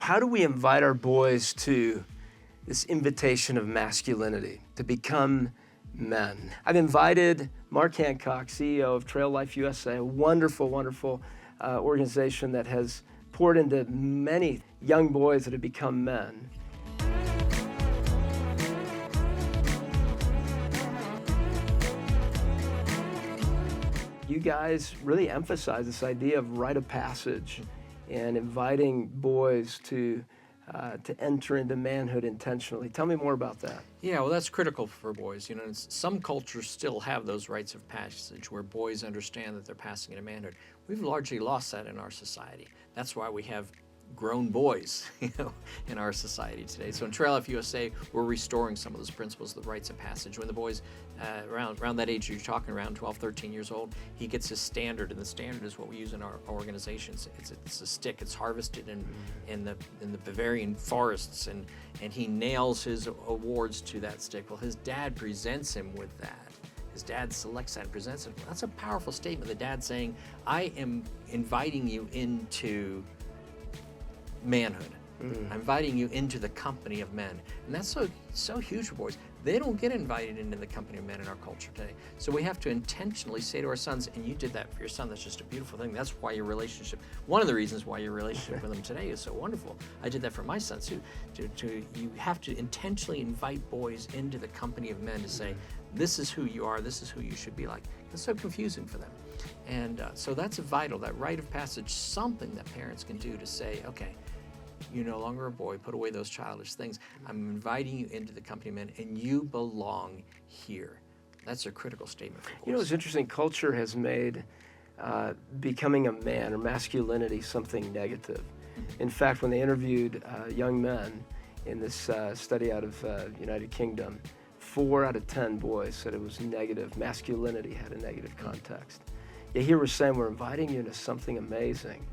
how do we invite our boys to this invitation of masculinity, to become men? I've invited Mark Hancock, CEO of Trail Life USA, a wonderful, wonderful organization that has poured into many young boys that have become men. You guys really emphasize this idea of rite of passage and inviting boys to enter into manhood intentionally. Tell me more about that. Yeah, well, that's critical for boys. You know, some cultures still have those rites of passage where boys understand that they're passing into manhood. We've largely lost that in our society. That's why we have grown boys, you know, in our society today. So in Trail Life USA, we're restoring some of those principles, the rites of passage. When the boys, around that age you're talking, around 12, 13 years old, he gets his standard, and the standard is what we use in our organizations. It's a stick. It's harvested in the Bavarian forests, and he nails his awards to that stick. Well, his dad presents him with that. His dad selects that and presents it. That's a powerful statement. The dad saying, I am inviting you into manhood. I'm inviting you into the company of men. And that's so huge for boys. They don't get invited into the company of men in our culture today. So we have to intentionally say to our sons, and you did that for your son, that's just a beautiful thing. That's why your relationship, one of the reasons why your relationship with him today is so wonderful. I did that for my son too. You have to intentionally invite boys into the company of men to say, this is who you are, this is who you should be like. It's so confusing for them. And so that's vital, that rite of passage, something that parents can do to say, okay, you're no longer a boy, put away those childish things. I'm inviting you into the company of men, and you belong here. That's a critical statement for boys. You know, it's interesting, culture has made becoming a man or masculinity something negative. In fact, when they interviewed young men in this study out of United Kingdom, 4 out of 10 boys said it was negative. Masculinity had a negative context. Yet here we're saying we're inviting you into something amazing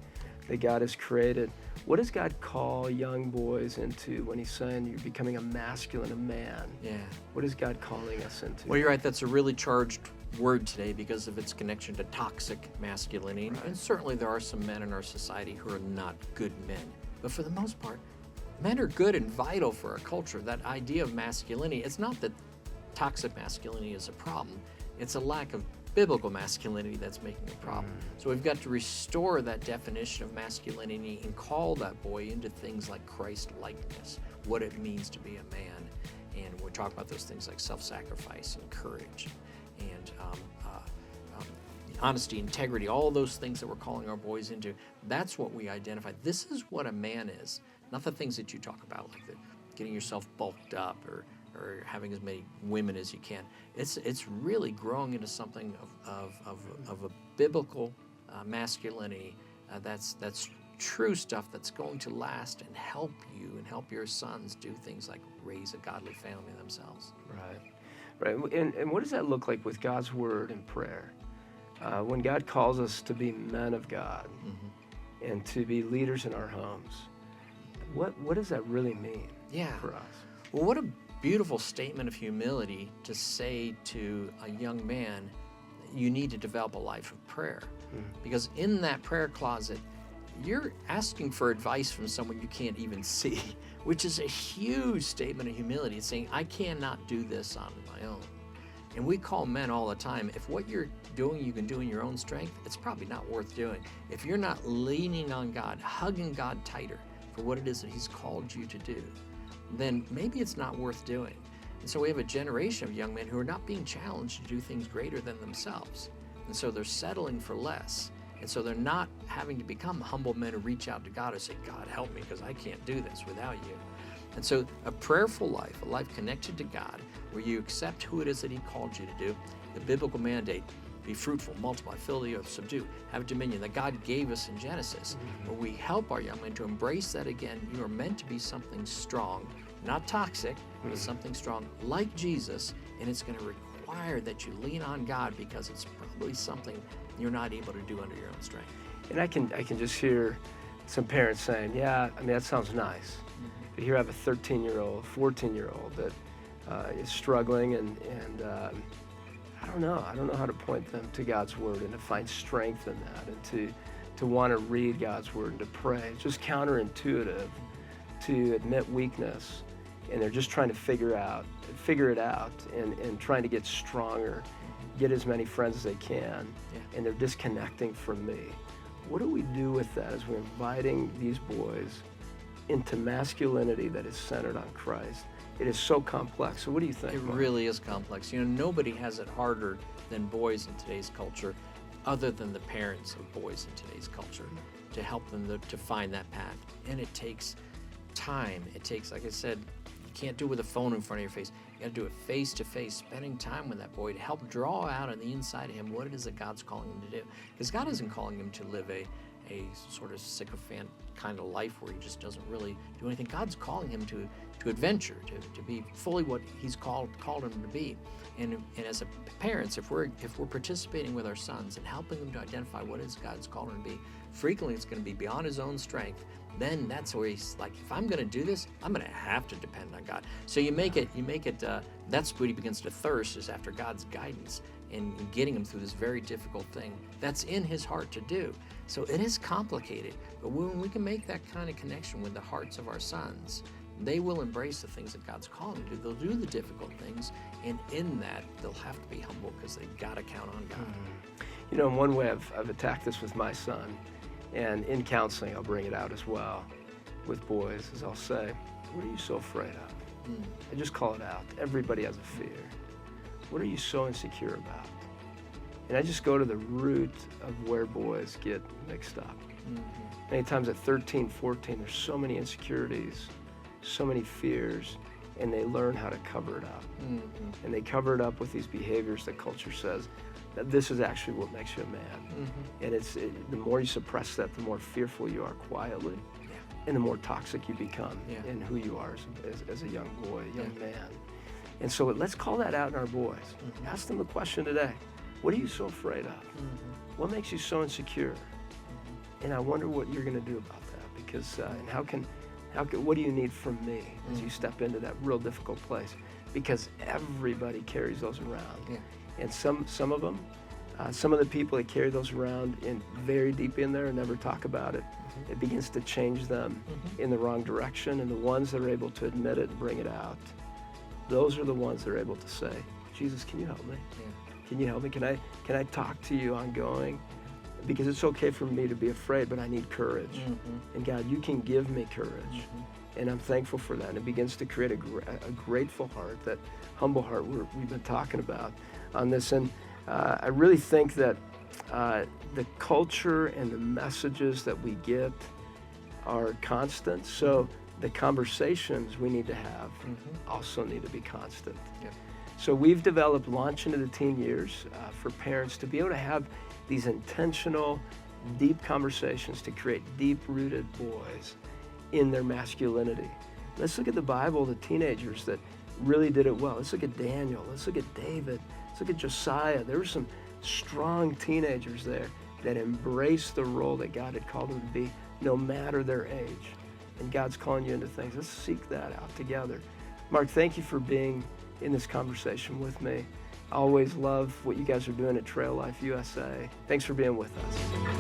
that God has created. What does God call young boys into when he's saying you're becoming a masculine, a man? Yeah. What is God calling us into? Well, you're right. That's a really charged word today because of its connection to toxic masculinity. Right. And certainly there are some men in our society who are not good men. But for the most part, men are good and vital for our culture. That idea of masculinity, it's not that toxic masculinity is a problem. It's a lack of biblical masculinity that's making a problem. So we've got to restore that definition of masculinity and call that boy into things like Christ-likeness, what it means to be a man. And we talk about those things like self-sacrifice and courage and honesty, integrity, all those things that we're calling our boys into. That's what we identify. This is what a man is, not the things that you talk about, like getting yourself bulked up or having as many women as you can. It's really growing into something of a biblical masculinity that's true stuff that's going to last and help you and help your sons do things like raise a godly family themselves. Right. And what does that look like with God's word and prayer? When God calls us to be men of God and to be leaders in our homes, what does that really mean for us? Well, what a beautiful statement of humility to say to a young man, you need to develop a life of prayer. Because in that prayer closet, you're asking for advice from someone you can't even see, which is a huge statement of humility. It's saying, I cannot do this on my own. And we call men all the time, if what you're doing you can do in your own strength, it's probably not worth doing. If you're not leaning on God, hugging God tighter for what it is that he's called you to do, then maybe it's not worth doing. And so we have a generation of young men who are not being challenged to do things greater than themselves. And so they're settling for less. And so they're not having to become humble men who reach out to God and say, God, help me, because I can't do this without you. And so a prayerful life, a life connected to God, where you accept who it is that he called you to do, the biblical mandate, be fruitful, multiply, fill the earth, subdue, have dominion, that God gave us in Genesis. Where we help our young men to embrace that again. You are meant to be something strong, not toxic, but something strong like Jesus, and it's going to require that you lean on God because it's probably something you're not able to do under your own strength. And I can just hear some parents saying, yeah, I mean, that sounds nice. But here I have a 13-year-old, 14-year-old that is struggling and I don't know how to point them to God's word and to find strength in that and to want to read God's word and to pray. It's just counterintuitive to admit weakness, and they're just trying to figure it out, and trying to get stronger, get as many friends as they can, and they're disconnecting from me. What do we do with that as we're inviting these boys into masculinity that is centered on Christ? It is so complex. So what do you think, It Mark? really is complex. Nobody has it harder than boys in today's culture, other than the parents of boys in today's culture, to help them to find that path. And it takes time. It takes, like I said, you can't do it with a phone in front of your face. You got to do it face to face, spending time with that boy to help draw out on the inside of him what it is that God's calling him to do. Because God isn't calling him to live a sort of sycophant kind of life where he just doesn't really do anything. God's calling him to adventure, to be fully what he's called him to be. And as parents, if we're participating with our sons and helping them to identify what is God's calling him to be, frequently it's going to be beyond his own strength. Then that's where he's like, if I'm going to do this, I'm going to have to depend on God. So you make it. That's when he begins to thirst, is after God's guidance and getting him through this very difficult thing that's in his heart to do. So it is complicated, but when we can make that kind of connection with the hearts of our sons, they will embrace the things that God's calling them to do. They'll do the difficult things, and in that, they'll have to be humble because they've got to count on God. In one way I've attacked this with my son, and in counseling I'll bring it out as well with boys, is I'll say, what are you so afraid of? I just call it out. Everybody has a fear. What are you so insecure about? And I just go to the root of where boys get mixed up. Many times at 13, 14, there's so many insecurities, so many fears, and they learn how to cover it up. And they cover it up with these behaviors that culture says that this is actually what makes you a man. And the more you suppress that, the more fearful you are quietly, and the more toxic you become in who you are as a young boy, a young man. And so let's call that out in our boys. Ask them the question today, what are you so afraid of? What makes you so insecure? And I wonder what you're going to do about that, because and what do you need from me as you step into that real difficult place? Because everybody carries those around. And some of them, some of the people that carry those around in very deep in there and never talk about it, it begins to change them in the wrong direction. And the ones that are able to admit it and bring it out, those are the ones that are able to say, Jesus, can you help me? Can you help me? Can I talk to you ongoing? Because it's okay for me to be afraid, but I need courage. And God, you can give me courage. And I'm thankful for that. And it begins to create a grateful heart, that humble heart we've been talking about on this. And I really think that the culture and the messages that we get are constant. So the conversations we need to have also need to be constant. So we've developed Launch into the Teen Years for parents to be able to have these intentional, deep conversations to create deep-rooted boys in their masculinity. Let's look at the Bible, the teenagers that really did it well. Let's look at Daniel. Let's look at David. Let's look at Josiah. There were some strong teenagers there that embraced the role that God had called them to be, no matter their age. And God's calling you into things. Let's seek that out together. Mark, thank you for being in this conversation with me. I always love what you guys are doing at Trail Life USA. Thanks for being with us.